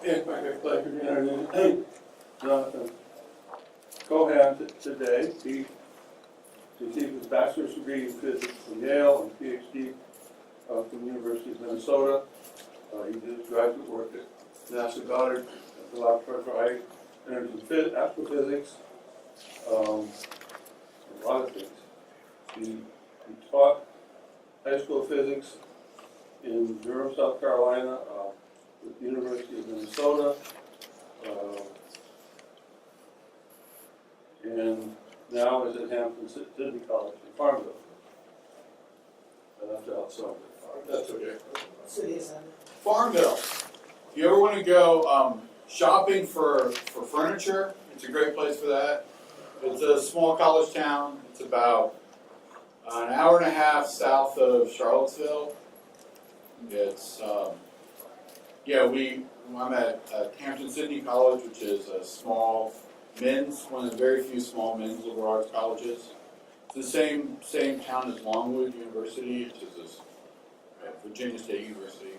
It's my great pleasure to introduce Jonathan Keohane today. He received his bachelor's degree in physics from Yale and PhD from the University of Minnesota. He did his graduate work at NASA Goddard at the Laboratory for High Energy Astrophysics, a lot of things. He taught high school physics in Durham, South Carolina, with the University of Minnesota, and now is at Hampden-Sydney College in Farmville. I left out some of it. That's okay. What city is that? Farmville. If you ever want to go shopping for furniture, it's a great place for that. It's a small college town. It's about an hour and a half south of Charlottesville. It's I'm at Hampden-Sydney College, which is a small one of the very few small men's liberal arts colleges. It's the same town as Longwood University, which is Virginia State University.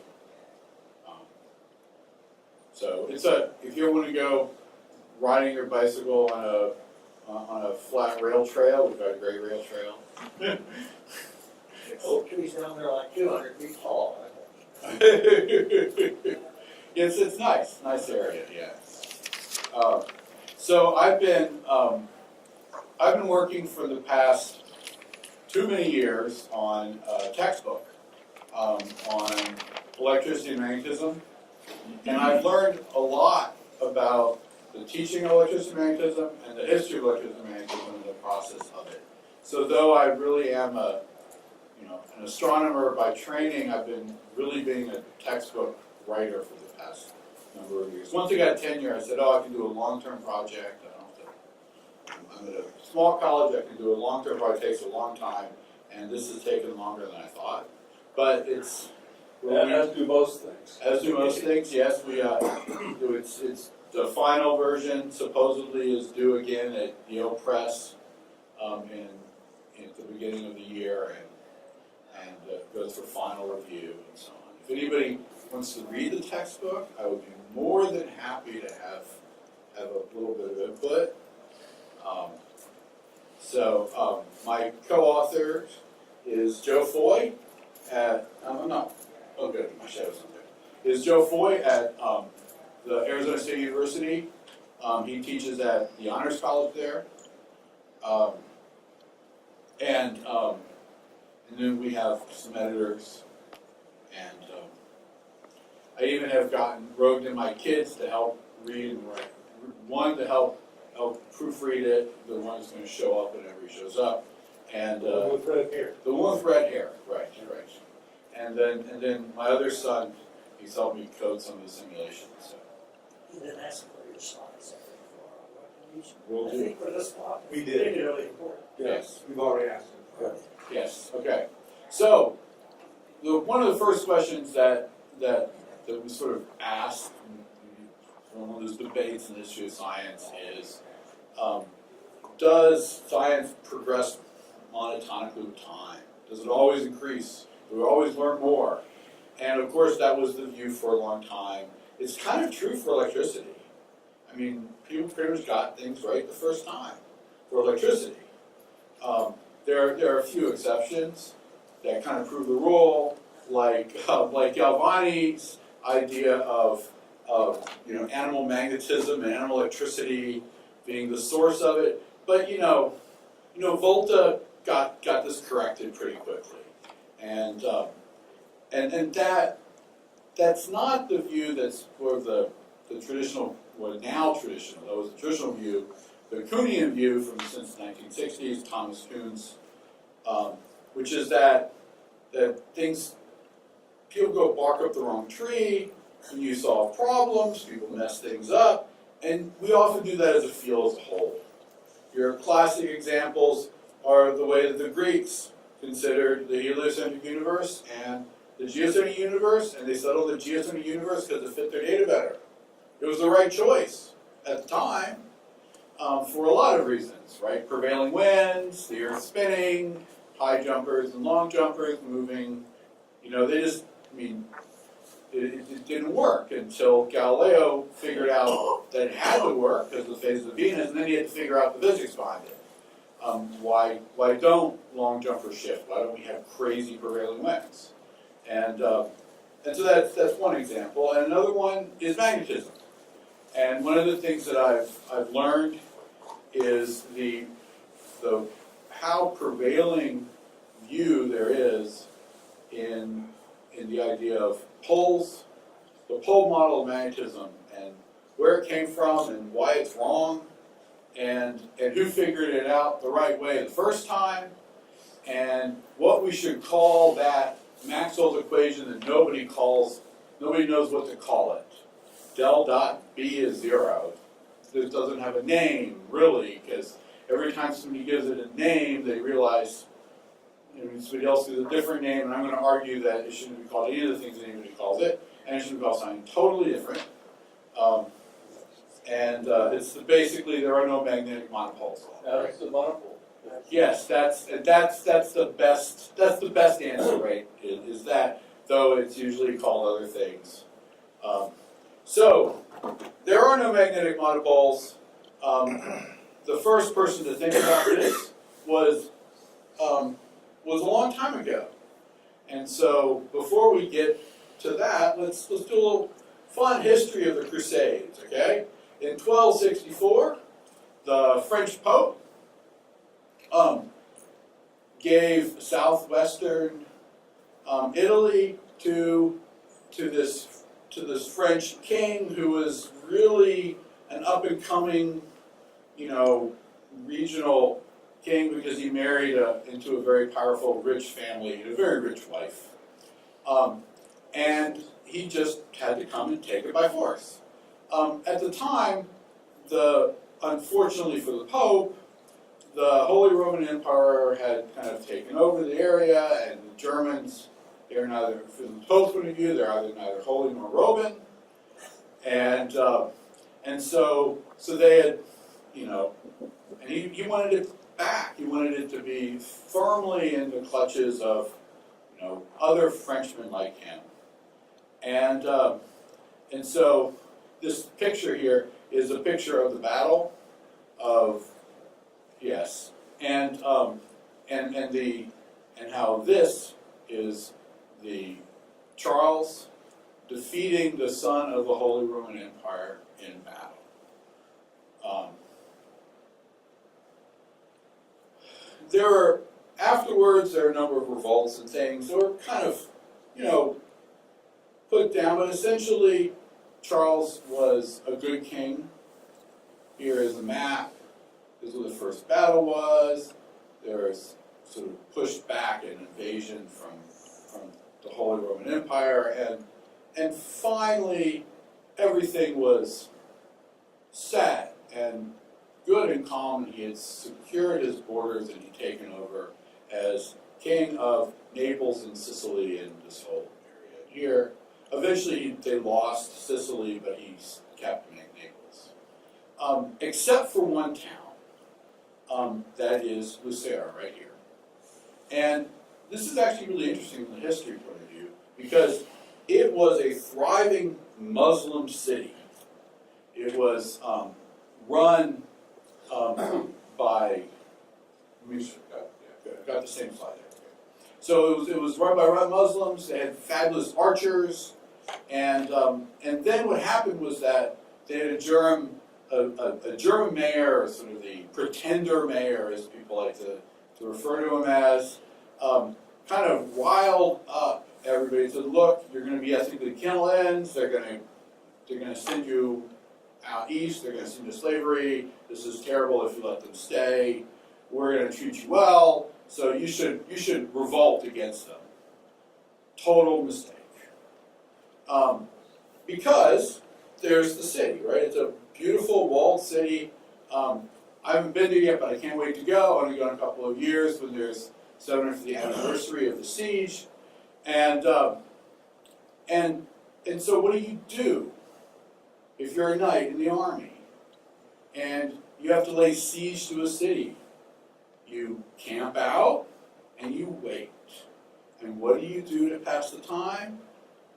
So if you want to go riding your bicycle on a flat rail trail, we've got a great rail trail. Oak trees down there like 200 feet tall. It's nice area, yeah. So I've been working for the past too many years on a textbook on electricity and magnetism, and I've learned a lot about the teaching of electricity and magnetism and the history of electricity and magnetism and the process of it. So though I really am an astronomer by training, I've been really being a textbook writer for the past number of years. Once I got tenure, I said, I can do a long-term project. I'm at a small college, I can do a long-term project, it takes a long time, and this has taken longer than I thought. But it's... As do most things. As do most things, yes. It's the final version supposedly is due again at Yale Press at the beginning of the year, and goes for final review and so on. If anybody wants to read the textbook, I would be more than happy to have a little bit of input. My co-author is Joe Foy at, my shadow's not there. Is Joe Foy at the Arizona State University. He teaches at the Honors College there. And then we have some editors, and I even have roped in my kids to help read and write. One to help proofread it, the one that's going to show up whenever he shows up, and The one with red hair. the one with red hair, right. And then my other son, he's helped me code some of the simulations. So. You didn't ask for your slides for Will I do. think for this talk, We it's did. really important. Yes. We've already asked him. Yes. Okay. So, one of the first questions that we sort of asked in one of those debates in the history of science is, does science progress monotonically with time? Does it always increase? Do we always learn more? And of course, that was the view for a long time. It's kind of true for electricity. I mean, people pretty much got things right the first time for electricity. There are a few exceptions that kind of prove the rule, like Galvani's idea of animal magnetism and animal electricity being the source of it. But Volta got this corrected pretty quickly, and that's not the view that's for the traditional, well now traditional. That was the traditional view, the Kuhnian view since the 1960s, Thomas Kuhn's, which is that people go bark up the wrong tree, when you solve problems, people mess things up, and we often do that as a field as a whole. Your classic examples are the way that the Greeks considered the heliocentric universe and the geocentric universe, and they settled the geocentric universe because it fit their data better. It was the right choice at the time for a lot of reasons, right? Prevailing winds, the Earth spinning, high jumpers and long jumpers moving. it didn't work until Galileo figured out that it had to work because of the phases of Venus, and then he had to figure out the physics behind it. Why don't long jumpers shift? Why don't we have crazy prevailing winds? And so that's one example. And another one is magnetism. And one of the things that I've learned is the how prevailing view there is in the idea of poles, the Poe Model of magnetism, and where it came from and why it's wrong, and who figured it out the right way the first time, and what we should call that Maxwell's equation that nobody knows what to call it. Del dot B is 0. This doesn't have a name, really, because every time somebody gives it a name, they realize somebody else gives a different name, and I'm going to argue that it shouldn't be called any of the things that anybody calls it, and it should be called something totally different. It's basically there are no magnetic monopoles. That's the monopole. Yes, that's the best answer, right? Is that, though it's usually called other things. So there are no magnetic monopoles. The first person to think about this was a long time ago. And so before we get to that, let's do a little fun history of the Crusades, okay? In 1264, the French Pope gave southwestern Italy to this French king who was really an up-and-coming, regional king because he married into a very powerful, rich family, a very rich wife. And he just had to come and take it by force. At the time, unfortunately for the Pope, the Holy Roman Empire had kind of taken over the area, and the Germans, they're neither, from the Pope's point of view, they're neither holy nor Roman. And so they had, and he wanted it back. He wanted it to be firmly in the clutches of, other Frenchmen like him. And so this picture here is a picture of the battle of, yes, and how this is the Charles defeating the son of the Holy Roman Empire in battle. Afterwards, there are a number of revolts and things that were kind of, put down, but essentially, Charles was a good king. Here is a map. This is where the first battle was. There was sort of pushed back an invasion from the Holy Roman Empire, and finally, everything was set and good and calm, and he had secured his borders and he'd taken over as king of Naples and Sicily in this whole area here. Eventually, they lost Sicily, but he kept Naples. Except for one town, that is Lucera, right here. And this is actually really interesting from the history point of view, because it was a thriving Muslim city. It was run by, got the same slide there. So it was run by Muslims. They had fabulous archers, and then what happened was that they had a German mayor, or sort of the pretender mayor, as people like to refer to him as, kind of riled up everybody. Said, "Look, you're going to be ethnically cleansed. They're going to send you out east. They're going to send you to slavery. This is terrible if you let them stay. We're going to treat you well. So you should revolt against them." Total mistake. Because there's the city, right? It's a beautiful walled city. I haven't been there yet, but I can't wait to go. I'm going to go in a couple of years when there's 750th anniversary of the siege. And so what do if you're a knight in the army and you have to lay siege to a city? You camp out and you wait. And what do you do to pass the time?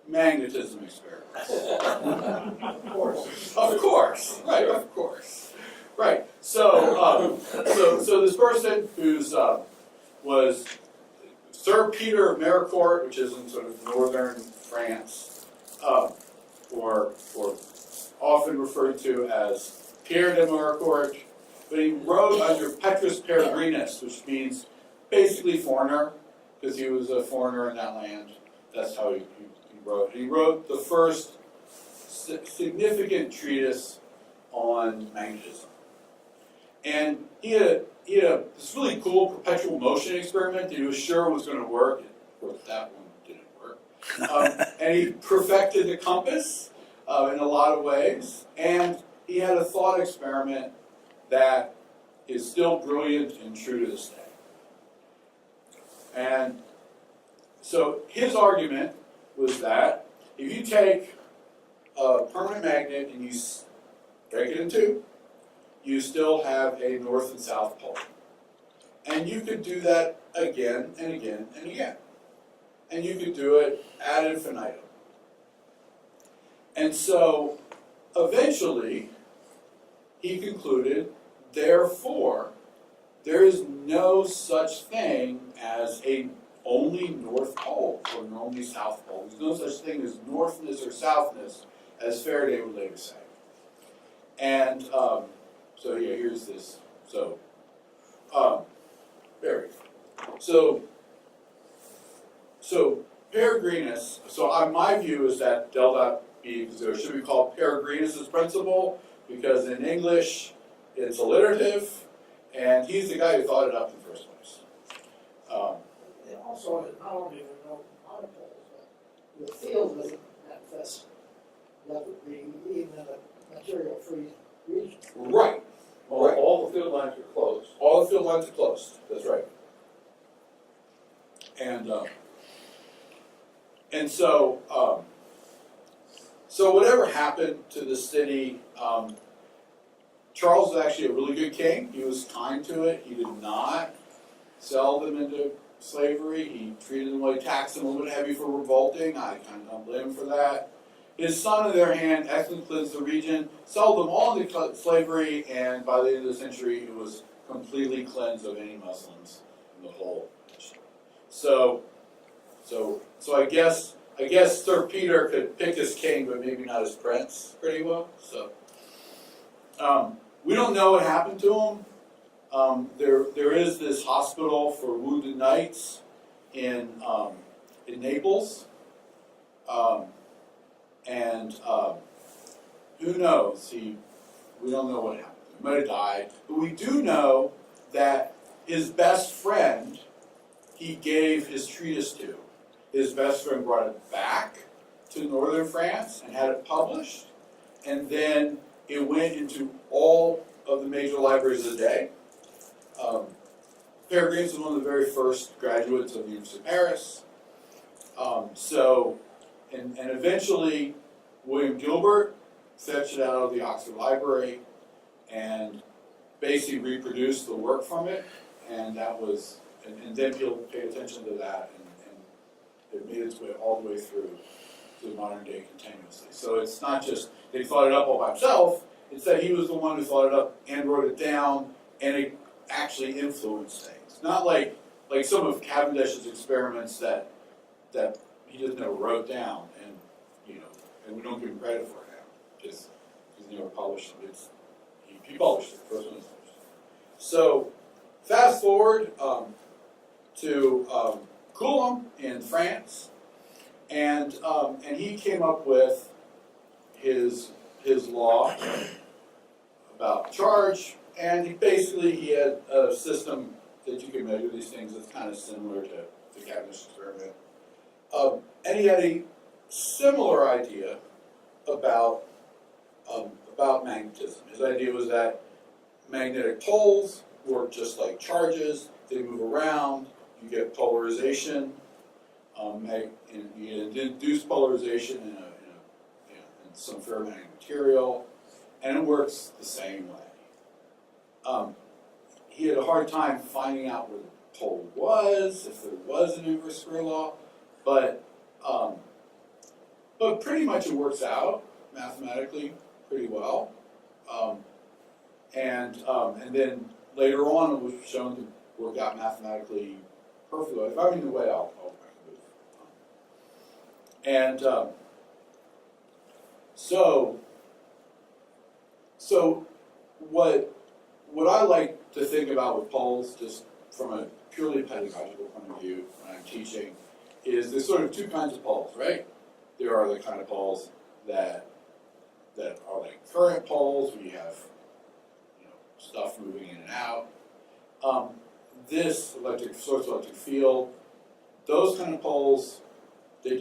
magnetism experiments. Of course. Of course, right, of course. Right, so this person who's, was Sir Peter Merrick, which is in sort of northern France, or often referred to as Pierre de Merricourt, but he wrote under Petrus Peregrinus, which means basically foreigner, because he was a foreigner in that land. That's how he wrote. He wrote the first significant treatise on magnetism. And he had this really cool perpetual motion experiment that he was sure was going to work. Of course, that one didn't work. And he perfected the compass in a lot of ways. And he had a thought experiment that is still brilliant and true to this day. And so his argument was that if you take a permanent magnet and you break it in two, you still have a north and south pole. And you could do that again and again and again. And you could do it ad infinitum. And so eventually he concluded, therefore, there is no such thing as a only north pole or an only south pole. There's no such thing as northness or southness, as Faraday would later say. And so yeah, here's this. So, very. So Peregrinus. So my view is that del dot B should be called Peregrinus' principle, because in English it's alliterative, and he's the guy who thought it up in the first place. It also is not only the no monopoles, but the field doesn't manifest that would be even in a material-free region. Right. All the field lines are closed. All the field lines are closed. That's right. And so whatever happened to the city, Charles was actually a really good king. He was kind to it. He did not sell them into slavery. He treated them like, taxed them a little bit heavy for revolting. I kind of don't blame him for that. His son, on the other hand, excellently cleansed the region, sold them all into slavery, and by the end of the century, it was completely cleansed of any Muslims in the whole nation. So I guess Sir Peter could pick his king, but maybe not his prince pretty well. So we don't know what happened to him. There is this hospital for wounded knights in Naples. And who knows? We don't know what happened. He might have died. But we do know that his best friend, he gave his treatise to. His best friend brought it back to northern France and had it published. And then it went into all of the major libraries of the day. Peregrinus was one of the very first graduates of the University of Paris. And eventually, William Gilbert fetched it out of the Oxford Library and basically reproduced the work from it, and that was, and then people paid attention to that, and it made its way all the way through to the modern day continuously. So it's not just they thought it up all by himself; it's that he was the one who thought it up and wrote it down, and it actually influenced things. Not like some of Cavendish's experiments that he just never wrote down, and we don't give him credit for it now because he never published them. He published it, the first one was published. So fast forward to Coulomb in France, and he came up with his law about charge, and he had a system that you can measure these things that's kind of similar to the Cavendish experiment. And he had a similar idea about magnetism. His idea was that magnetic poles work just like charges. They move around. You get polarization. And you induce polarization in some ferromagnetic material, and it works the same way. He had a hard time finding out where the pole was, if there was an inverse square law. But But pretty much it works out mathematically pretty well. And then later on it was shown to work out mathematically perfectly. If I mean the way I'll move. And so what I like to think about with poles, just from a purely pedagogical point of view when I'm teaching, is there's sort of two kinds of poles, right? There are the kind of poles that are like current poles, where you have stuff moving in and out. This source electric field, those kind of poles, they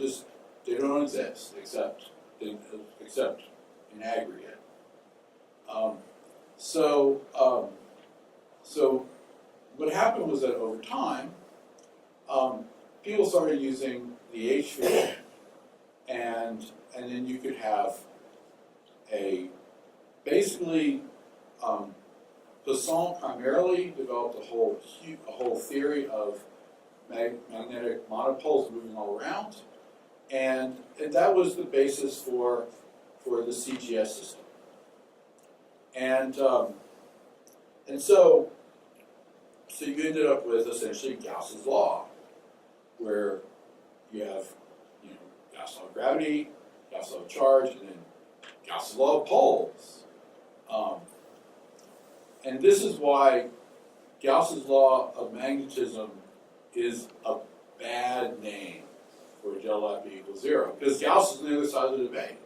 don't exist except in aggregate. So what happened was that over time, people started using the H field, and then you could have basically Poisson primarily developed a whole theory of magnetic monopoles moving all around, and that was the basis for the CGS system. And so you ended up with essentially Gauss's law, where you have Gauss's law of gravity, Gauss's law of charge, and then Gauss's law of poles. And this is why Gauss's law of magnetism is a bad name for del lambda equals 0, because Gauss is on the other side of the debate.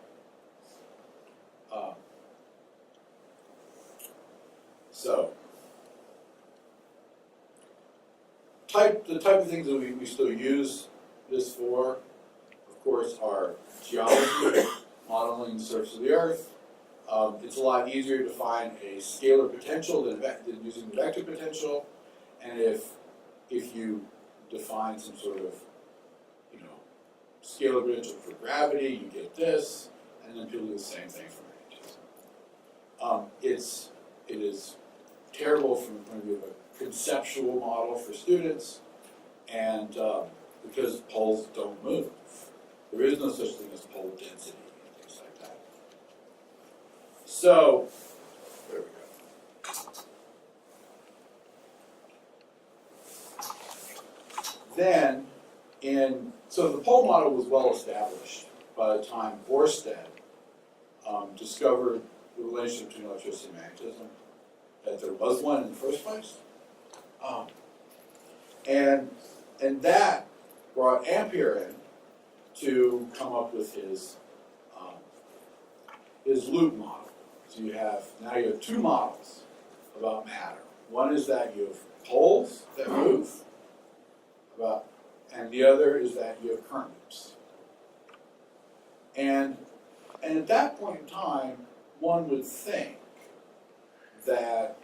The type of things that we still use this for, of course, are geology, modeling the surface of the Earth. It's a lot easier to find a scalar potential than using the vector potential, and if you define some sort of scalar potential for gravity, you get this, and then people do the same thing for magnetism. It is terrible from the point of view of a conceptual model for students, and because poles don't move. There is no such thing as pole density and things like that. So, there we go. Then, so the Poe model was well established by the time Oersted discovered the relationship between electricity and magnetism, that there was one in the first place. And that brought Ampere in to come up with his loop model. So now you have two models about matter. One is that you have poles that move, and the other is that you have current loops. And at that point in time, one would think that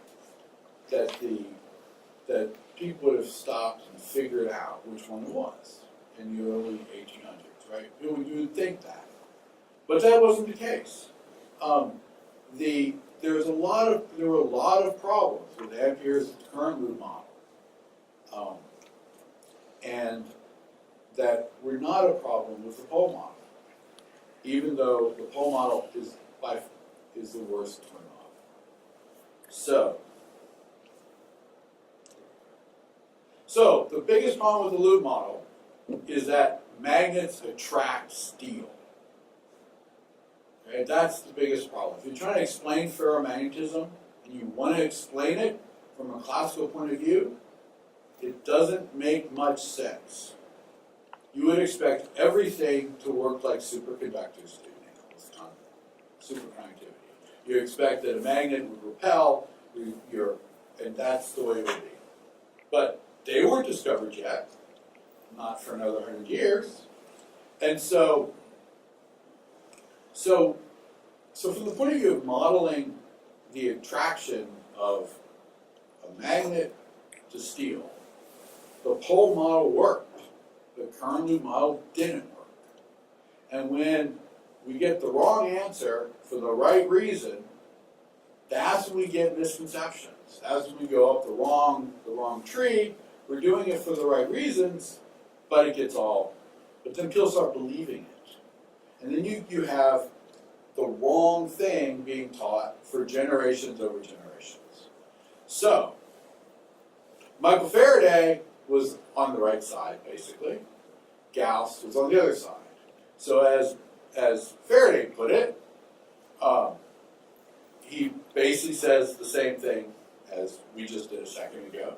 people would have stopped and figured out which one it was in the early 1800s, right? You would think that, but that wasn't the case. There were a lot of problems with Ampere's current loop model, and that were not a problem with the Poe model, even though the Poe model is the worst twin model. So the biggest problem with the loop model is that magnets attract steel. Okay, that's the biggest problem. If you're trying to explain ferromagnetism and you want to explain it from a classical point of view, it doesn't make much sense. You would expect everything to work like superconductors do now, superconductivity. You expect that a magnet would repel, and that's the way it would be. But they weren't discovered yet, not for another 100 years. And so from the point of view of modeling the attraction of a magnet to steel, the Poe model worked. The current loop model didn't work. And when we get the wrong answer for the right reason, that's when we get misconceptions. That's when we go up the wrong tree. We're doing it for the right reasons, but then people start believing it. And then you have the wrong thing being taught for generations over generations. So, Michael Faraday was on the right side, basically. Gauss was on the other side. So as Faraday put it, he basically says the same thing as we just did a second ago.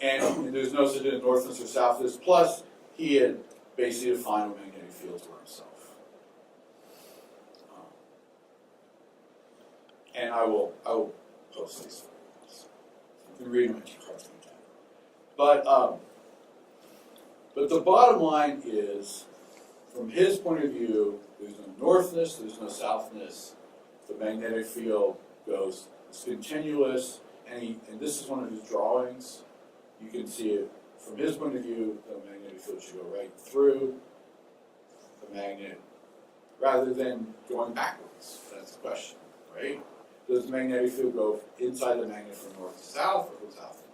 And there's no such thing as northness or southness. Plus, he had basically defined what magnetic fields were himself. And I will post these photos. You can read them at your heart's content. But the bottom line is, from his point of view, there's no northness, there's no southness. The magnetic field goes, it's continuous, and this is one of his drawings. You can see it from his point of view, the magnetic field should go right through the magnet, rather than going backwards. That's the question, right? Does the magnetic field go inside the magnet from north to south, or from south to north?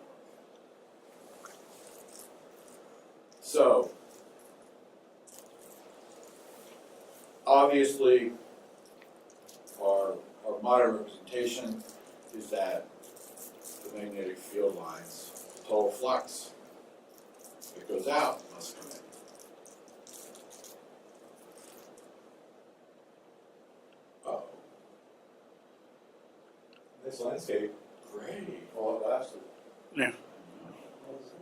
So, obviously, our modern representation is that the magnetic field lines, the total flux that goes out must come in. Uh-oh. Nice landscape. Great. While it lasted. Yeah. I was.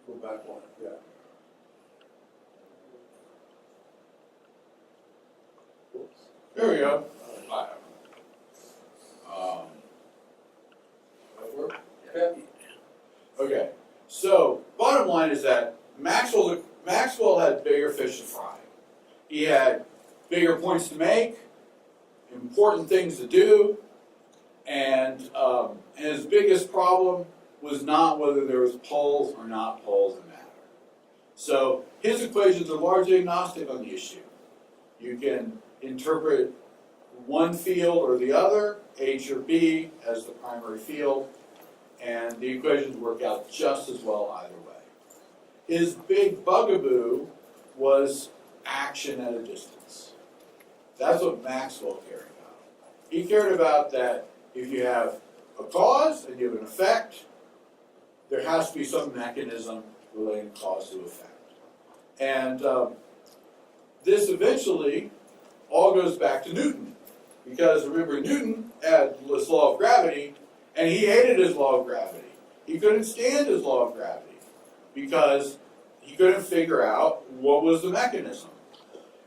Go back one, yeah. Whoops. There we go. That work? Okay, so bottom line is that Maxwell had bigger fish to fry. He had bigger points to make, important things to do, and his biggest problem was not whether there was poles or not poles in matter. So his equations are largely agnostic on the issue. You can interpret one field or the other, H or B, as the primary field, and the equations work out just as well either way. His big bugaboo was action at a distance. That's what Maxwell cared about. He cared about that if you have a cause and you have an effect, there has to be some mechanism relating cause to effect. And this eventually all goes back to Newton. Because remember, Newton had this law of gravity, and he hated his law of gravity. He couldn't stand his law of gravity because he couldn't figure out what was the mechanism.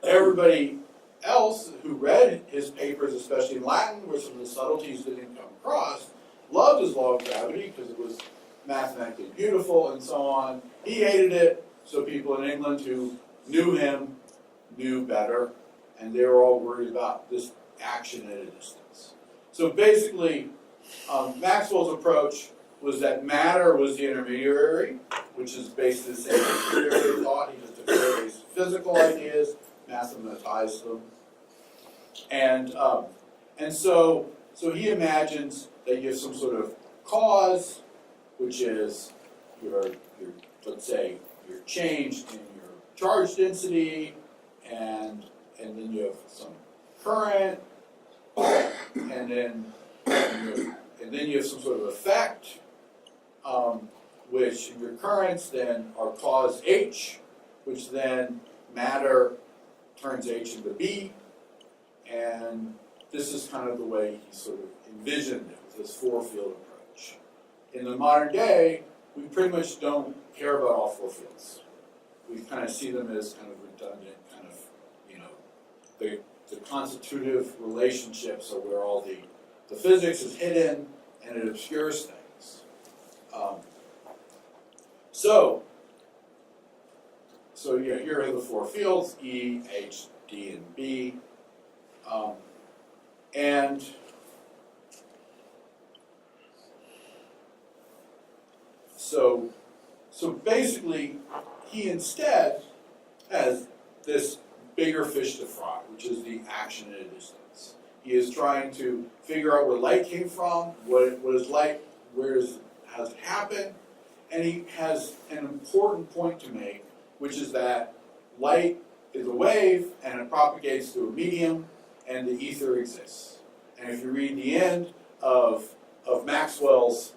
Everybody else who read his papers, especially in Latin, where some of the subtleties didn't come across, loved his law of gravity because it was mathematically beautiful and so on. He hated it, so people in England who knew him knew better, and they were all worried about this action at a distance. So basically, Maxwell's approach was that matter was the intermediary, which is basically the same as Faraday thought. He just took Faraday's physical ideas, mathematized them, and so he imagines that you have some sort of cause, which is your let's say your change in your charge density, and then you have some current, and then you have some sort of effect, which in your currents then are cause H, which then matter turns H into B, and this is kind of the way he sort of envisioned it with this four-field approach. In the modern day, we pretty much don't care about all four fields. We kind of see them as kind of redundant, kind of, the constitutive relationships are where all the physics is hidden and it obscures things. So yeah, here are the four fields, E, H, D, and B. And so basically, he instead has this bigger fish to fry, which is the action at a distance. He is trying to figure out where light came from, what is light, has it happened, and he has an important point to make, which is that light is a wave and it propagates through a medium, and the ether exists. And if you read the end of Maxwell's,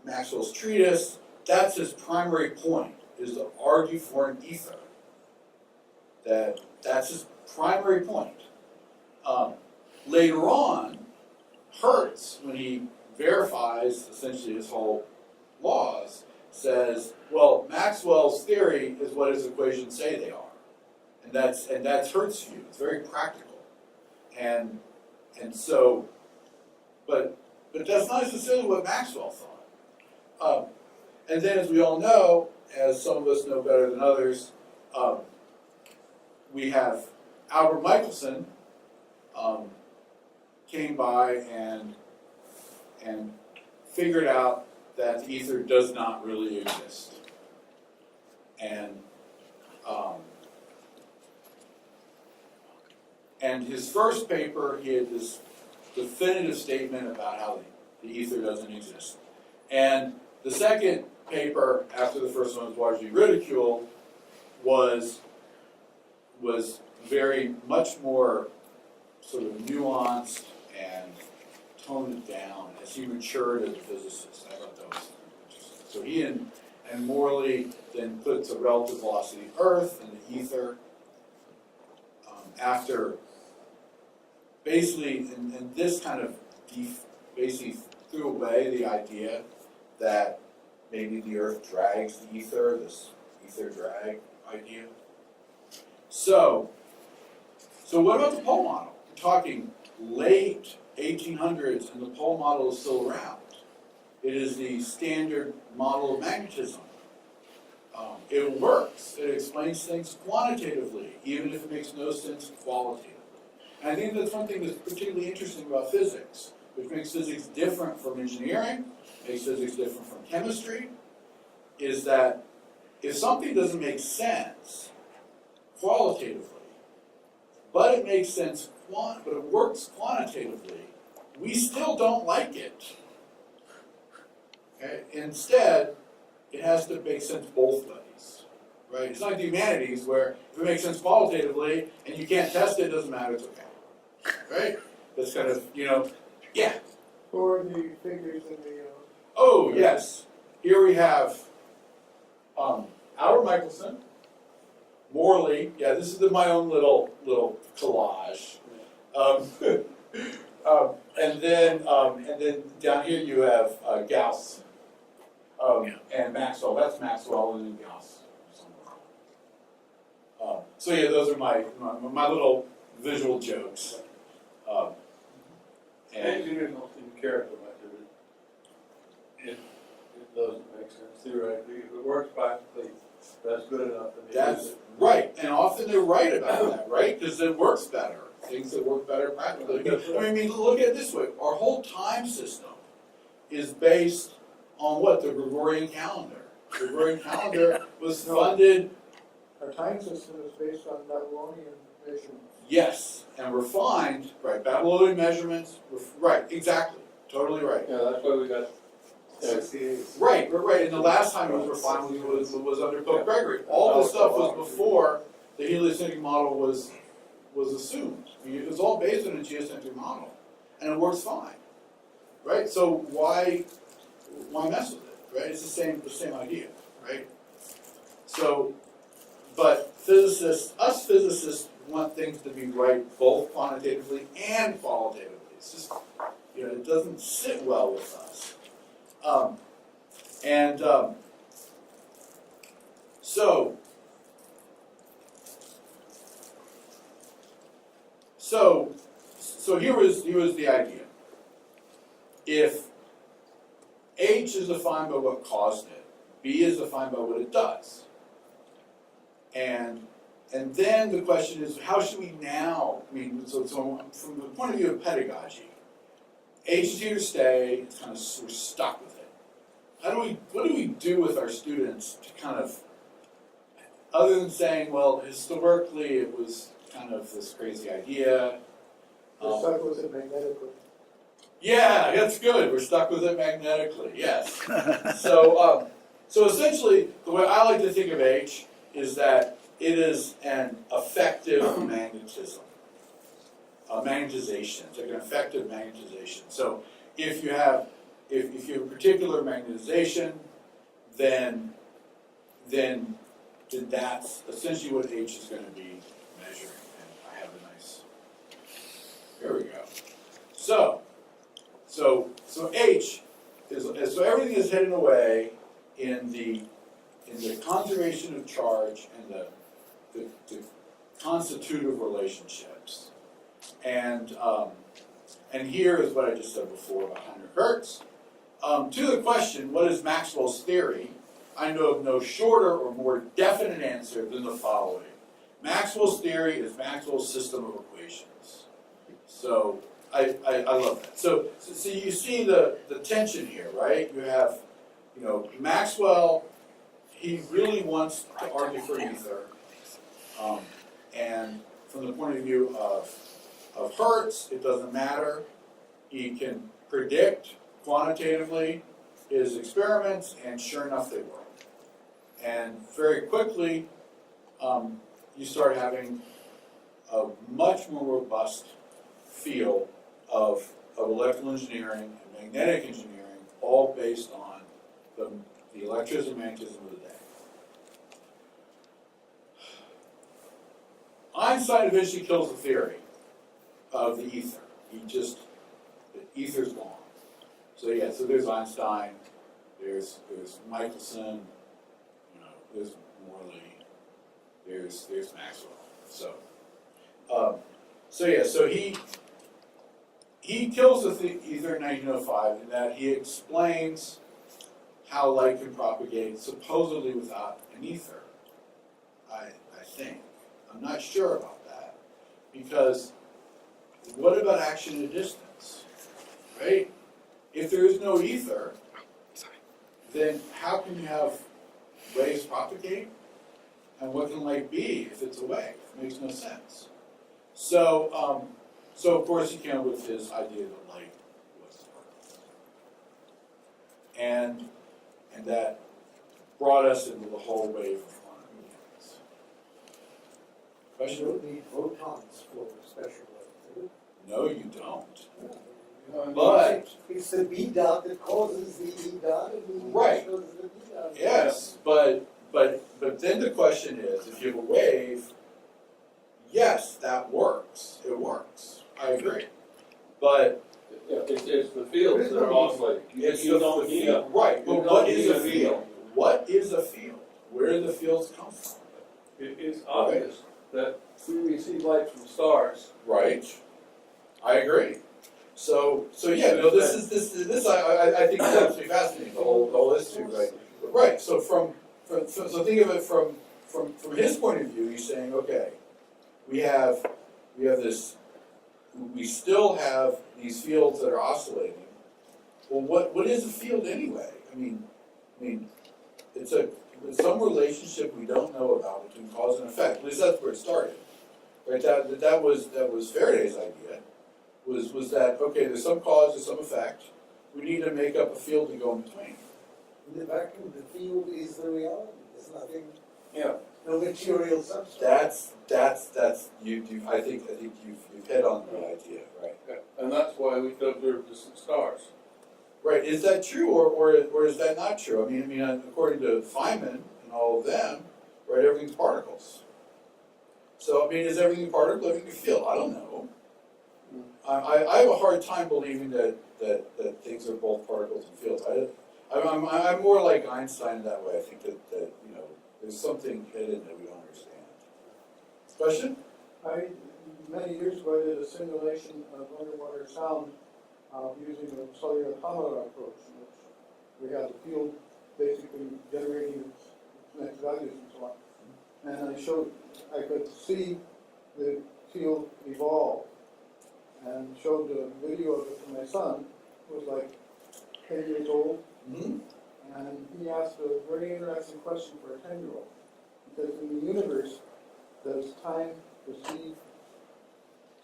Maxwell's treatise, that's his primary point, is to argue for an ether. That's his primary point. Later on, Hertz, when he verifies essentially his whole laws, says, well, Maxwell's theory is what his equations say they are. And that's Hertz's view. It's very practical. And so, but that's not necessarily what Maxwell thought. And then, as we all know, as some of us know better than others, we have Albert Michelson came by and figured out that the ether does not really exist. And his first paper, he had this definitive statement about how the ether doesn't exist. And the second paper, after the first one was largely ridiculed, was very much more sort of nuanced and toned it down as he matured as a physicist. I thought that was interesting. So he and Morley then put the relative velocity of Earth and the ether after basically, and this kind of basically threw away the idea that maybe the Earth drags the ether, this ether drag idea. So what about the Poe model? We're talking late 1800s, and the Poe model is still around. It is the standard model of magnetism. It works. It explains things quantitatively, even if it makes no sense qualitatively. And I think that's one thing that's particularly interesting about physics, which makes physics different from engineering, makes physics different from chemistry, is that if something doesn't make sense qualitatively, but it makes sense, but it works quantitatively, we still don't like it. Okay? Instead, it has to make sense both ways. Right? It's like the humanities, where if it makes sense qualitatively and you can't test it, it doesn't matter, it's okay. Right? That's kind of, yeah. Who are the figures in the, Oh, yes. Here we have Albert Michelson, Morley. Yeah, this is my own little collage. And then down here you have Gauss and Maxwell. That's Maxwell and then Gauss. So yeah, those are my little visual jokes. And Engineers don't seem to care so much if it doesn't make sense theoretically. If it works practically, that's good enough. That's right, and often they're right about that, right? Because it works better. Things that work better practically. I mean, look at it this way. Our whole time system is based on what? The Gregorian calendar. The Gregorian calendar was funded. our time system is based on Babylonian measurements. Yes, and refined, right, Babylonian measurements, right, exactly, totally right. Yeah, that's why we got 68. Right, and the last time it was refined was under Pope Gregory. All this stuff was before the heliocentric model was assumed. I mean, it was all based on a geocentric model, and it works fine, right? So why mess with it, right? It's the same idea, right? So, but us physicists want things to be right both quantitatively and qualitatively. It's just, it doesn't sit well with us. So here was the idea. If H is defined by what caused it, B is defined by what it does. And then the question is, how should we now, so from the point of view of pedagogy, H is here to stay, it's kind of, we're stuck with it. What do we do with our students to kind of other than saying, well, historically it was kind of this crazy idea. We're stuck with it magnetically. Yeah, that's good. We're stuck with it magnetically. Yes. So, so essentially, the way I like to think of H is that it is an effective magnetism, a magnetization. It's like an effective magnetization. So, if you have a particular magnetization, then that's essentially what H is going to be measuring. And I have a nice. There we go. So H is so everything is heading away in the conservation of charge and the constitutive relationships, and here is what I just said before about 100 hertz. To the question, what is Maxwell's theory? I know of no shorter or more definite answer than the following: Maxwell's theory is Maxwell's system of equations. So I love that. So you see the tension here, right? You have, Maxwell, he really wants to argue for ether. And from the point of view of Hertz, it doesn't matter. He can predict quantitatively his experiments, and sure enough, they work. And very quickly, you start having a much more robust field of electrical engineering and magnetic engineering, all based on the electricity and magnetism of the day. Einstein eventually kills the theory of the ether. The ether's gone. So there's Einstein, there's Michelson, there's Morley, there's Maxwell. So he kills the ether in 1905 in that he explains how light can propagate supposedly without an ether. I think. I'm not sure about that. Because what about action at distance? Right? If there is no ether, then how can you have waves propagate? And what can light be if it's a wave? It makes no sense. So of course he came up with his idea that light was the particle. And that brought us into the whole wave of quantum mechanics. You Question? don't need photons for special light. No, you don't. Yeah. But It's the B dot that causes the E dot, and the E Right. causes the B dot. yes, but then the question is, if you have a wave, yes, that works. It works. I agree. But Yeah, it's the fields that are oscillating. it's You the don't need field. them. Right. You But don't what is need a a field? field. What is a field? Where do the fields come from? It's obvious that we receive light from stars. Right. I agree. So yeah, no, this I think is absolutely fascinating. The whole history, right? Right. So so think of it from his point of view. He's saying, okay, we have this. We still have these fields that are oscillating. Well, what is a field anyway? I mean, it's some relationship we don't know about between cause and effect. At least that's where it started. Right? That was Faraday's idea. Was that okay? There's some cause, there's some effect. We need to make up a field to go in between. In the vacuum, the field is the reality. There's nothing, Yeah. no material substance. That's you. I think you've hit on the idea, right? And that's why we can observe distant stars. Right. Is that true, or is that not true? I mean, according to Feynman and all of them, right? Everything's particles. So is everything a particle? Everything a field? I don't know. I have a hard time believing that things are both particles and fields. I'm more like Einstein in that way. I think that there's something hidden that we don't understand. Question? Many years ago, I did a simulation of underwater sound using the cellular automata approach, in which we had the field basically generating its next values and so on. And I could see the field evolve, and showed a video of it to my son, who was like 10 years old, Mm-hmm. and he asked a very interesting question for a 10-year-old. because in the universe, does time proceed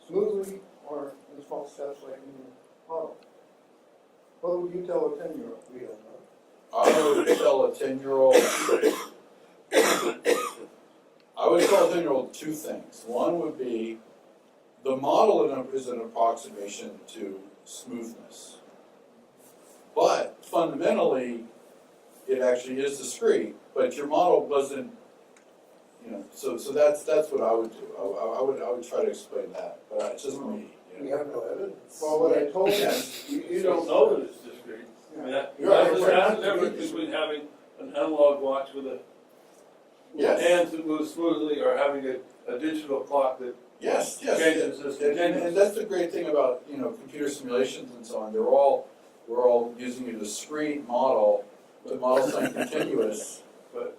smoothly or in small steps like in the model? What would you tell a 10-year-old? We don't know. I would tell a 10-year-old, two things. One would be the model is an approximation to smoothness. But fundamentally, it actually is discrete, but your model wasn't, so that's what I would do. I would try to explain that, but it's just me. We have no evidence. Well, what I told them, You don't know that it's discrete. I mean, that's the difference between having an analog watch with a Yes. hands that move smoothly or having a digital clock that Yes, changes as and continuous. that's the great thing about computer simulations and so on. We're all using a discrete model. The model's not continuous, but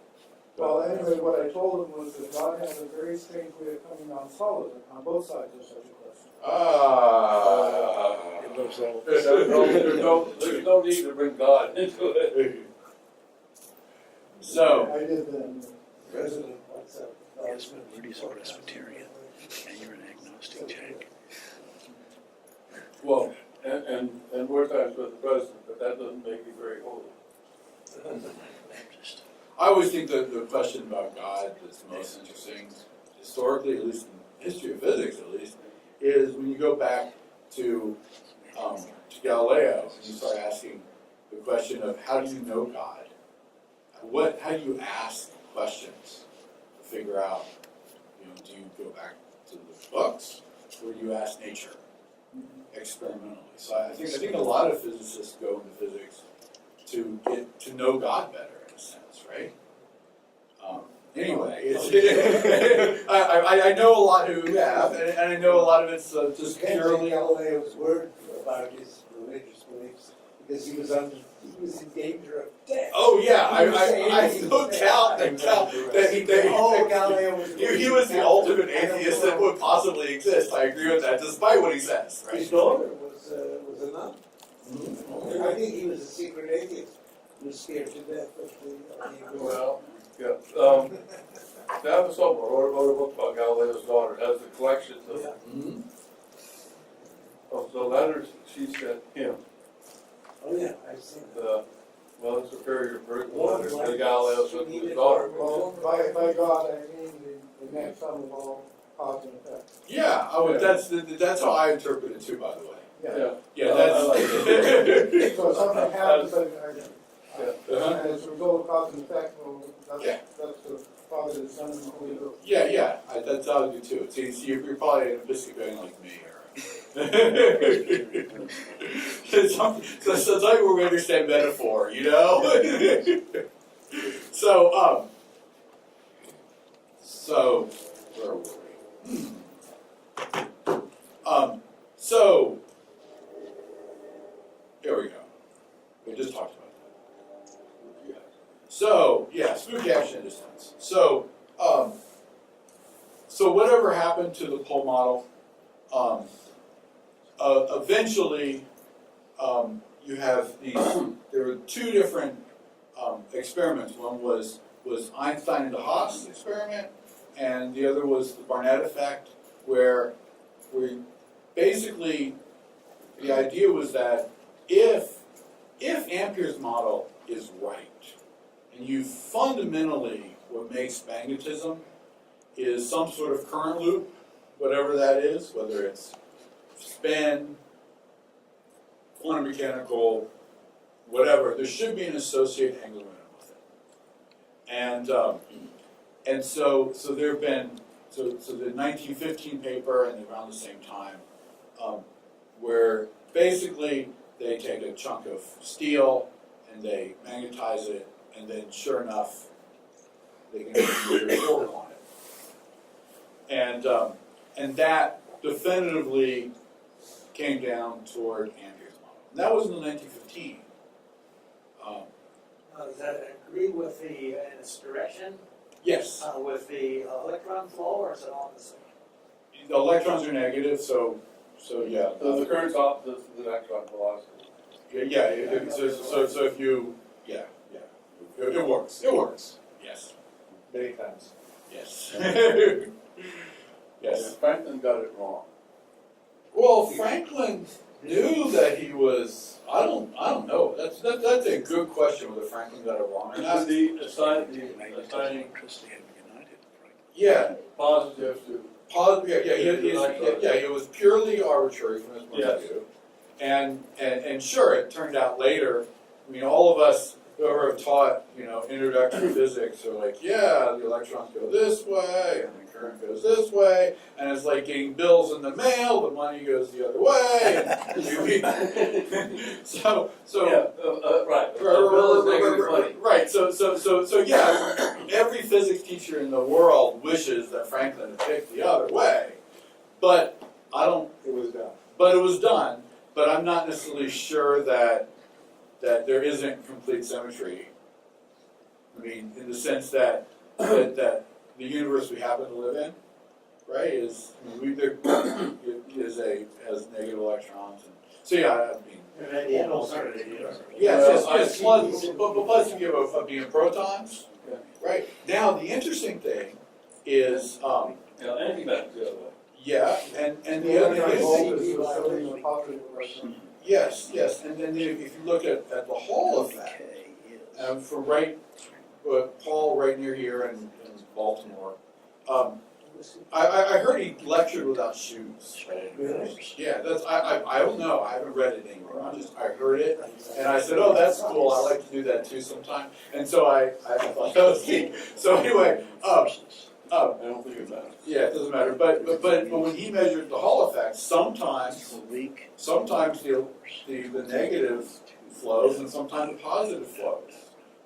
well, anyway, what I told them was that God has a very strange way of coming down solid on both sides of such a question. There's no need to bring God into it. So I did that. President wants a. Yes, but Rudy's a Presbyterian, and you're an agnostic, Jack. Well, and more times with the president, but that doesn't make you very holy. Baptist. I always think that the question about God that's most interesting, historically, at least in history of physics, at least, is when you go back to Galileo and you start asking the question of how do you know God? How do you ask questions to figure out? Do you go back to the books, or do you ask nature experimentally? So I think a lot of physicists go into physics to get to know God better, in a sense, right? Anyway, I know a lot who have, and I know a lot of it's just purely. Galileo's word about his religious beliefs because he was in danger of death. Oh yeah, I no doubt that he was the ultimate atheist that would possibly exist. I agree with that, despite what he says. Right? His daughter was a nun. I think he was a secret atheist. He was scared to death of the. Well, yeah. That was someone wrote a book about Galileo's daughter. It has the collection of the letters that she sent him. Oh yeah, I've seen that. The Superior Britain letters to Galileo sent to his daughter. Well, by God, I mean the next sum of all cause and effect. Yeah, that's how I interpret it too. By the way. Yeah, I that's. like it. So something happens, Yeah. and as a result of cause and effect, well, Yeah. that's the Father, the Son, and the Holy Ghost. Yeah, that's how I do too. See, you're probably an Episcopalian like me, so it's like where we understand metaphor, So where were we? Here we go. We just talked about that. So yeah, spooky action distance. So whatever happened to the Poe model? Eventually, you have these. There were two different experiments. One was Einstein and de Haas experiment, and the other was the Barnett effect, where basically the idea was that if Ampere's model is right, and you fundamentally what makes magnetism is some sort of current loop, whatever that is, whether it's spin, quantum mechanical, whatever, there should be an associated angular momentum with it. And so there have been, so the 1915 paper and around the same time, where basically they take a chunk of steel and they magnetize it, and then sure enough, they can get a forward on it. And that definitively came down toward Ampere's model. And that was in the 1915. Does that agree with in its direction? Yes. With the electron flow, or is it opposite? The electrons are negative, so yeah. The current's opposite to the electron velocity. So if you, it works, yes. Many times. Yes. Yeah, Yes. Franklin got it wrong. Well, Franklin knew that he was, I don't know, that's a good question whether Franklin got it wrong or not. The assigning Electricity had united. Yeah, positive to, it was purely arbitrary from his point of Yes. view. And sure, it turned out later, I mean, all of us who ever have taught, introductory physics are like, yeah, the electrons go this way, and the current goes this way, and it's like getting bills in the mail, the money goes the other way. right. A bill is negative money. Right, so yeah, every physics teacher in the world wishes that Franklin had picked the other way, but It was done. but it was done, but I'm not necessarily sure that there isn't complete symmetry. I mean, in the sense that the universe we happen to live in, right, has negative electrons, and so yeah, I mean, And then the alternative. yes, Well, plus you have a being protons, Yeah. right? Now the interesting thing is, Anything back the other way. yeah, and the The other electron volt thing is is, assuming a positive electron. yes, and then if you look at the Hall effect, from Paul right near here in Baltimore, I heard he lectured without shoes. Really? Yeah, I don't know, I haven't read it anywhere, I heard it, and I said, oh, that's cool, I like to do that too sometime, and so I thought that was neat. So anyway, I don't think it matters. yeah, it doesn't matter, but when he measured the Hall effect, sometimes the negative flows and sometimes the positive flows,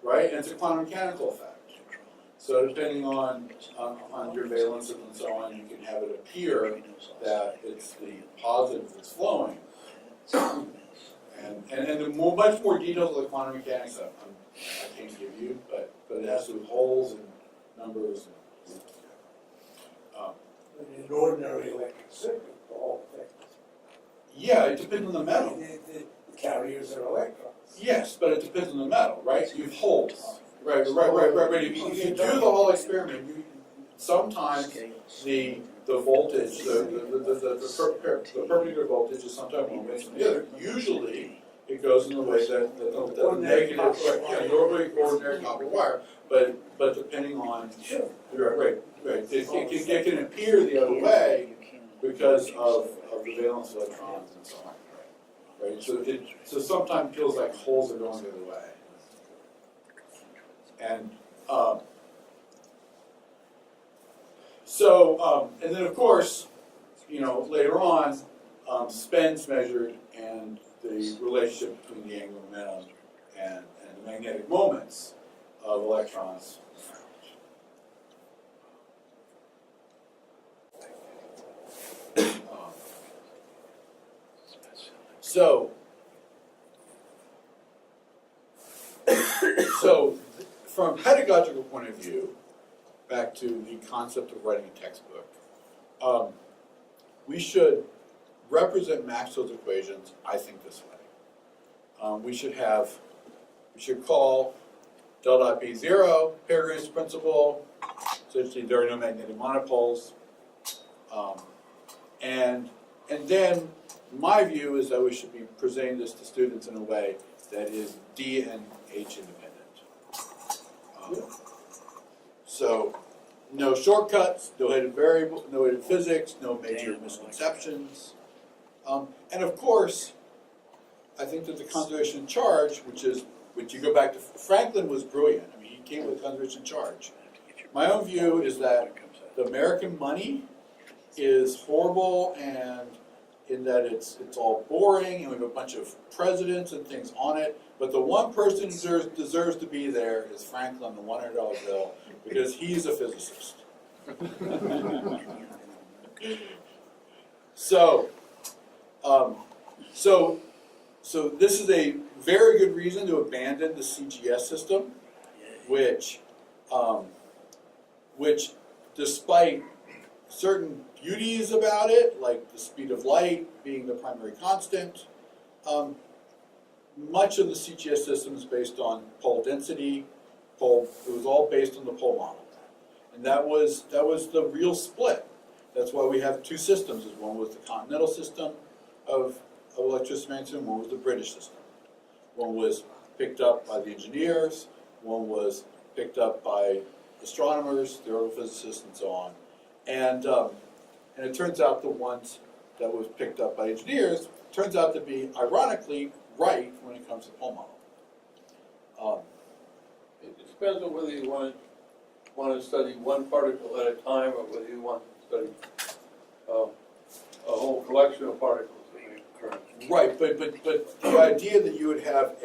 right? And it's a quantum mechanical effect. So depending on your valences and so on, you can have it appear that it's the positive that's flowing. And the much more details of the quantum mechanics I can't give you, but it has to do with holes and numbers. In an ordinary electric circuit, the whole thing. Yeah, it depends on the metal. The carriers are electrons. Yes, but it depends on the metal, right? You have holes. Right. If you do the whole experiment, sometimes the voltage, the perpendicular voltage is sometimes one way from the other. Usually, it goes in the way that the negative, normally ordinary copper wire, but depending on, right. It can appear the other way because of the valence electrons and so on. Right. So sometimes it feels like holes are going the other way. And and then of course, later on, spin's measured and the relationship between the angular momentum and the magnetic moments of electrons. So from a pedagogical point of view, back to the concept of writing a textbook, we should represent Maxwell's equations, I think, this way. We should call del dot B 0, Peregrinus principle, essentially there are no magnetic monopoles. And then my view is that we should be presenting this to students in a way that is D and H independent. So no shortcuts, no hidden variable, no hidden physics, no major misconceptions. And of course, I think that the conservation of charge, which you go back to, Franklin was brilliant. I mean, he came with conservation of charge. My own view is that the American money is horrible, and in that it's all boring, and we have a bunch of presidents and things on it. But the one person who deserves to be there is Franklin, the $100 bill, because he's a physicist. So this is a very good reason to abandon the CGS system, which despite certain beauties about it, like the speed of light being the primary constant, much of the CGS system is based on pole density. It was all based on the Poe model. And that was the real split. That's why we have two systems. One was the continental system of electricity magnetism, one was the British system. One was picked up by the engineers, one was picked up by astronomers, theoretical physicists, and so on. And it turns out the ones that was picked up by engineers turns out to be, ironically, right when it comes to Poe Model. It depends on whether you want to study one particle at a time or whether you want to study a whole collection of particles that make current. Right, but the idea that you would have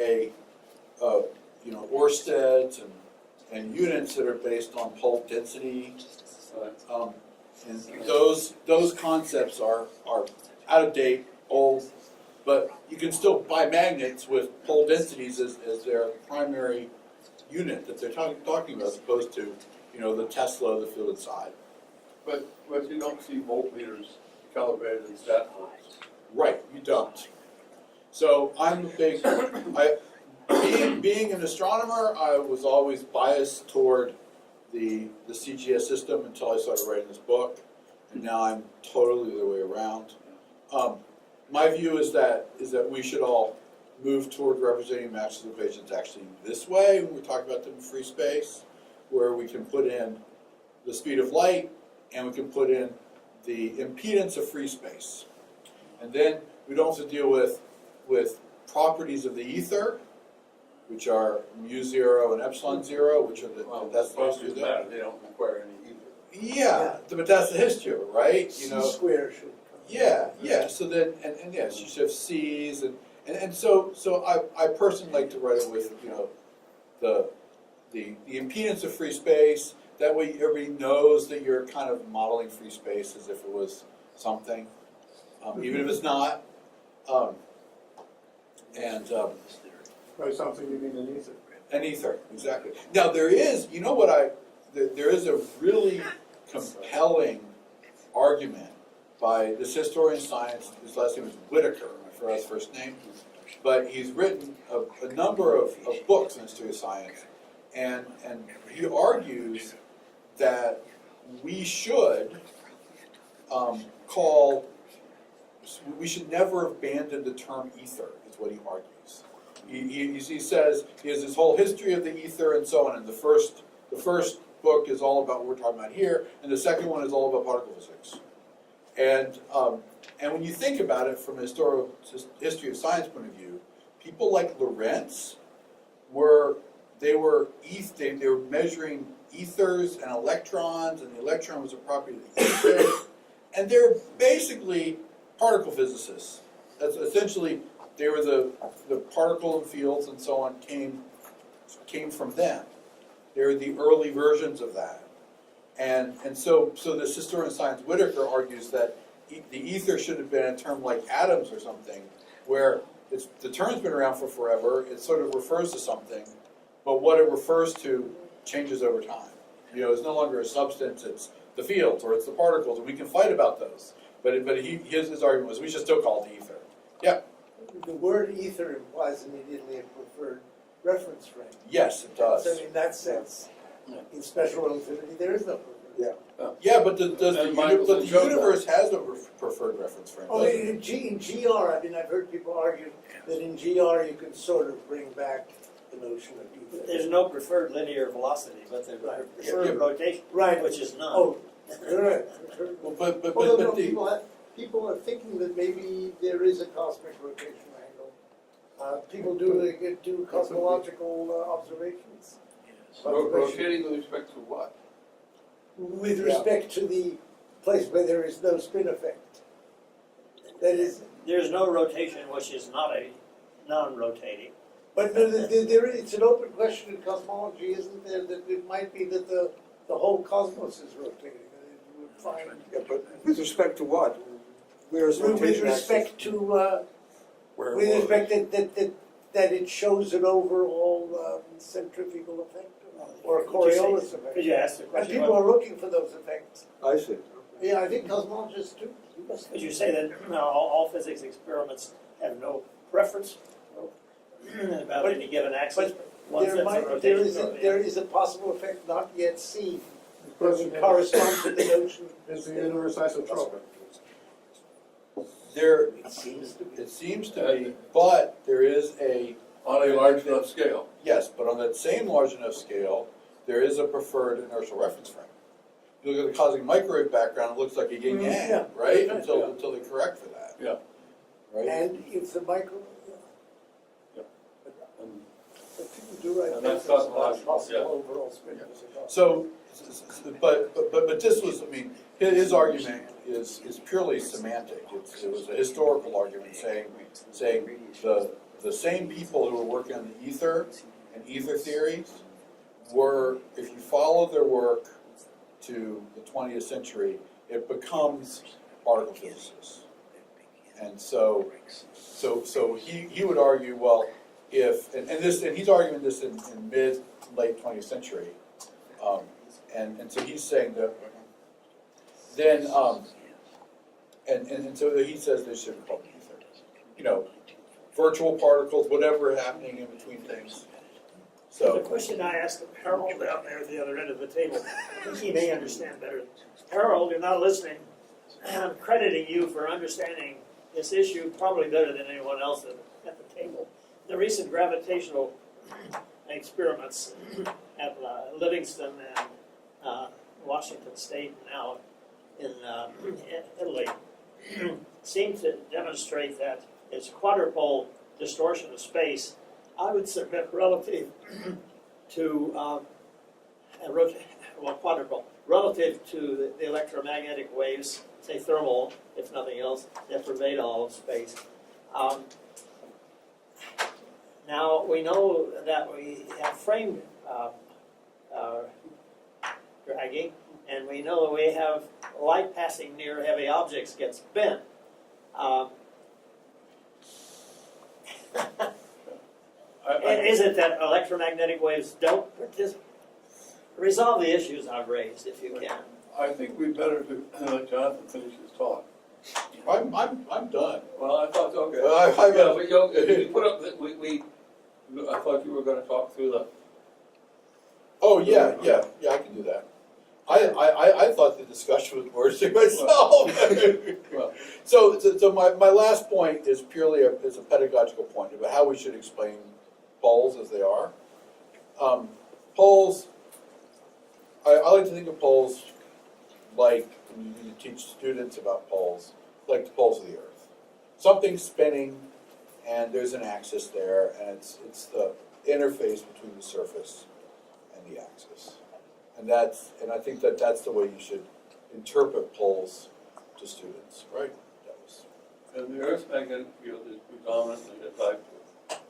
Oersteds and units that are based on pulse density, and those concepts are out of date, old, but you can still buy magnets with pole densities as their primary unit that they're talking about, as opposed to the Tesla, the field inside. But you don't see voltmeters calibrated in stat volts. Right, you don't. So I'm a big, being an astronomer, I was always biased toward the CGS system until I started writing this book, and now I'm totally the other way around. My view is that we should all move toward representing Maxwell's equations actually this way when we talk about them in free space, where we can put in the speed of light and we can put in the impedance of free space. And then we don't have to deal with properties of the ether, which are mu0 and epsilon0, which are that's the history of them. They don't require any ether. Yeah, but that's the history of it, right? C square should come. Yeah. So then, and yes, you should have C's, and so I personally like to write it with the impedance of free space. That way, everybody knows that you're kind of modeling free space as if it was something, even if it's not. By something you mean an ether. An ether, exactly. Now there is, there is a really compelling argument by this historian of science. His last name is Whitaker. I forgot his first name, but he's written a number of books in history of science, and he argues that we should we should never abandon the term ether, is what he argues. He says he has this whole history of the ether and so on, and the first book is all about what we're talking about here, and the second one is all about particle physics. And when you think about it from a history of science point of view, people like Lorentz were measuring ethers and electrons, and the electron was a property of the ether, and they're basically particle physicists. That's essentially, they were the particle fields and so on came from them. They were the early versions of that. And so this historian of science Whitaker argues that the ether should have been a term like atoms or something, where the term's been around for forever, it sort of refers to something, but what it refers to changes over time. It's no longer a substance, it's the fields or it's the particles, and we can fight about those. But his argument was we should still call it ether. Yeah. The word ether implies immediately a preferred reference frame. Yes, it does. So in that sense, in special relativity, there is no preferred. Yeah, but the Michelson showed universe has a preferred reference frame. Oh, doesn't it? in GR, I've heard people argue that in GR you can sort of bring back the notion of ether. There's no preferred linear velocity, but there's preferred rotation, Right. which is none. Oh, right. Well, but Although the, people are thinking that maybe there is a cosmic rotation angle. People do cosmological observations. Rotating with respect to what? With respect to the place where there is no spin effect. That is, There's no rotation which is not a non-rotating. but no, it's an open question in cosmology, isn't there? That it might be that the whole cosmos is rotating. And you would find But with respect to what? Where is with rotation respect to that it shows an overall centrifugal effect or a Coriolis effect. Could you ask the And question? people are looking for those effects. I see. Yeah, I think cosmologists do. Could you say that all physics experiments have no preference about any given axis? One There sense of rotation. is a possible effect not yet seen Question corresponds to the notion. is the universe isotropic? There, it seems to be, but there is a, On a large enough scale. yes, but on that same large enough scale, there is a preferred inertial reference frame. You look at the cosmic microwave background, it looks like a yin yang, Yeah. right? Until they correct for that, Yeah. right? And if the micro, And but you do right. And that's cosmological, Possible yeah. overall spin. So, but this was, I mean, his argument is purely semantic. It was a historical argument saying the same people who were working on the ether and ether theories were, if you follow their work to the 20th century, it becomes particle physicists. And so he would argue, well, if, and he's arguing this in late 20th century, and so he's saying that then, and so he says they should be called ether. You know, virtual particles, whatever happening in between things. The So, question I asked Harold down there at the other end of the table, I think he may understand better. Harold, you're not listening. I'm crediting you for understanding this issue probably better than anyone else at the table. The recent gravitational experiments at Livingston and Washington State now in Italy seem to demonstrate that it's quadrupole distortion of space. I would submit relative to quadrupole, relative to the electromagnetic waves, say thermal, if nothing else, that pervade all of space. Now, we know that we have frame dragging, and we know that we have light passing near heavy objects gets bent. Is it that electromagnetic waves don't resolve the issues I've raised, if you can? I think we better let Jonathan finish his talk. I'm done. Well, I thought, okay. I- Yeah, but you put up, I thought you were gonna talk through the, Oh, yeah, I can do that. I thought the discussion was worse than myself. well, So my last point is purely a pedagogical point about how we should explain poles as they are. Poles, I like to think of poles like, when you teach students about poles, like the poles of the Earth. Something's spinning, and there's an axis there, and it's the interface between the surface and the axis. And I think that's the way you should interpret poles to students, right? and the Earth's magnetic field is predominantly a dipole.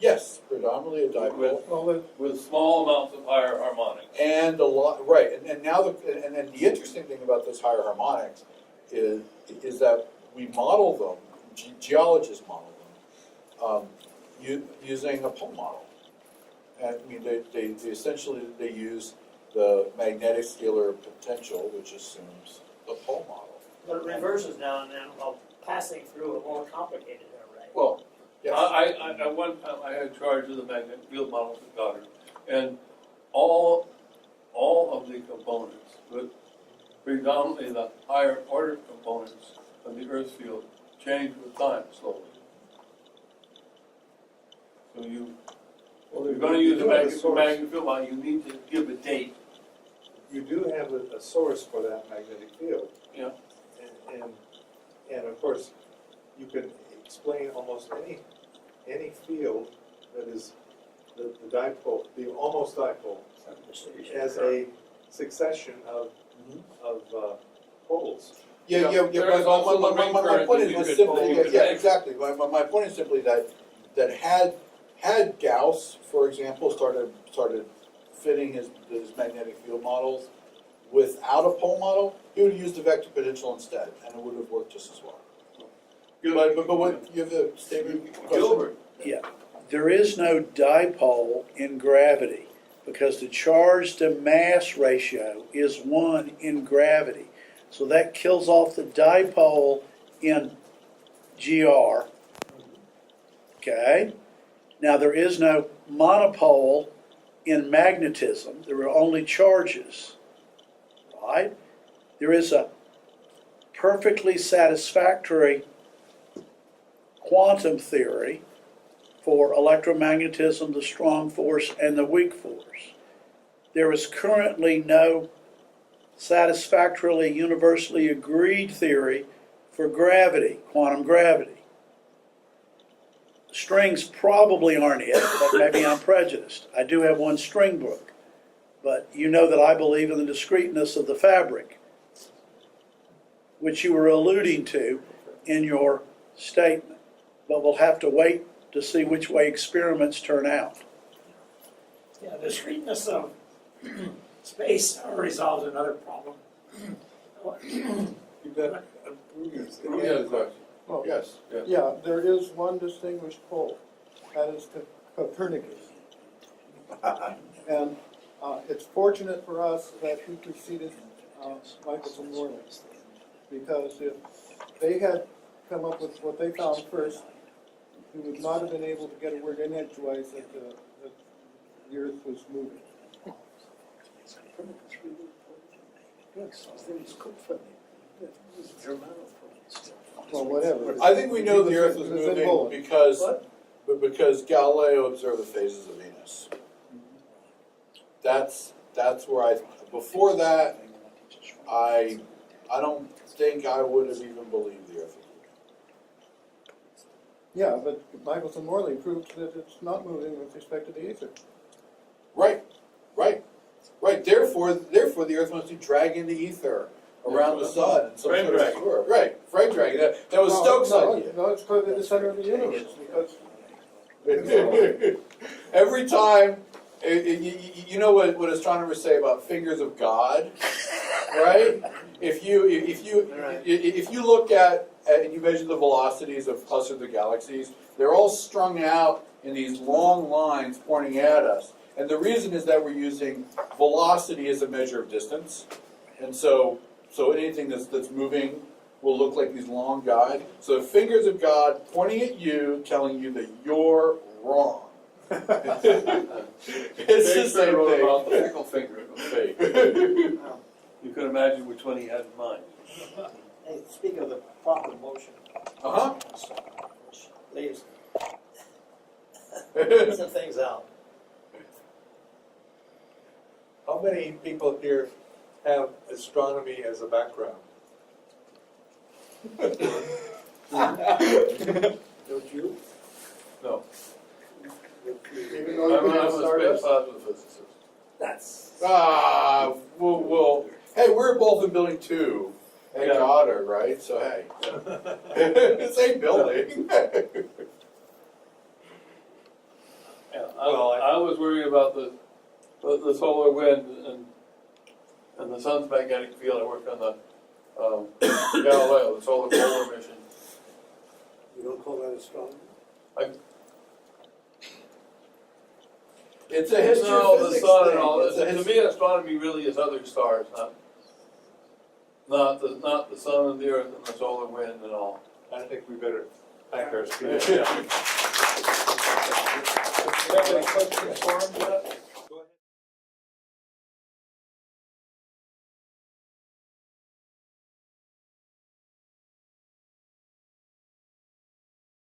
Yes, predominantly a dipole. With small amounts of higher harmonics. And a lot, right, and now and then the interesting thing about those higher harmonics is that we model them, geologists model them, using a Poe model. And I mean, they essentially use the magnetic scalar potential, which assumes the Poe model. But it reverses now and then while passing through a more complicated array. Well, Yes. at one time I had charge of the magnetic field models at Goddard, and all of the components, but predominantly the higher order components of the Earth field, change with time slowly. So you're going to use a magnetic field model, you need to give a date. You do have a source for that magnetic field. Yeah. And of course, you can explain almost any field that is the dipole, the almost dipole, as a succession of poles. Yeah, There's also the ring my current point that you is could simply, pull. yeah, exactly, my point is simply that had Gauss, for example, started fitting his magnetic field models without a Poe model, he would have used the vector potential instead, and it would have worked just as well. But what, you have a statement? Gilbert. Yeah, there is no dipole in gravity because the charge to mass ratio is 1 in gravity. So that kills off the dipole in GR. Okay? Now there is no monopole in magnetism. There are only charges. satisfied. There is a perfectly satisfactory quantum theory for electromagnetism, the strong force, and the weak force. There is currently no satisfactorily universally agreed theory for gravity, quantum gravity. Strings probably aren't it, but maybe I'm prejudiced. I do have one string book, but you know that I believe in the discreteness of the fabric, which you were alluding to in your statement. But we'll have to wait to see which way experiments turn out. Yeah, the discreteness of space resolves another problem. You've got, Ruby has a question. Well, Yes. yeah, there is one distinguished pole, that is Copernicus. And it's fortunate for us that he preceded Michelson Morley, because if they had come up with what they found first, we would not have been able to get a word in edgewise that the Earth was moving. Well, whatever. I think we know the Earth was It was in moving bold. because Galileo observed the phases of Venus. That's where before that, I don't think I would have even believed the Earth was moving. Yeah, but Michelson Morley proved that it's not moving with respect to the ether. Right. Therefore, the Earth must be dragging the ether around the sun in some Frame sort of dragging. swirl. Right, frame dragging. That was Stokes' idea. No, it's probably the center of the universe, because Every time, you know what astronomers say about fingers of God, right? If you look at and you measure the velocities of clusters of galaxies, they're all strung out in these long lines pointing at us. And the reason is that we're using velocity as a measure of distance, and so anything that's moving will look like these long guides. So fingers of God pointing at you, telling you that you're wrong. It's the same wrote thing. about the fickle finger of fate. You can imagine which one he had in mind. Hey, speak of the proper motion, Uh-huh. which leaves some things out. how many people here have astronomy as a background? Don't you? No. even I'm though you a can space stardust. plasma physicist. That's. Well, hey, we're both in building 2 at Yeah. Goddard, right? So hey, same building. Yeah, Well, I was worried about the solar wind and the sun's magnetic field. I worked on the Galileo, the solar polar mission. You don't call that astronomy? It's a history No, of the physics sun thing. and all It's this. a To history- me, astronomy really is other stars, not the sun and the earth and the solar wind and all. I think we better thank our speakers. Do you have any questions for him yet?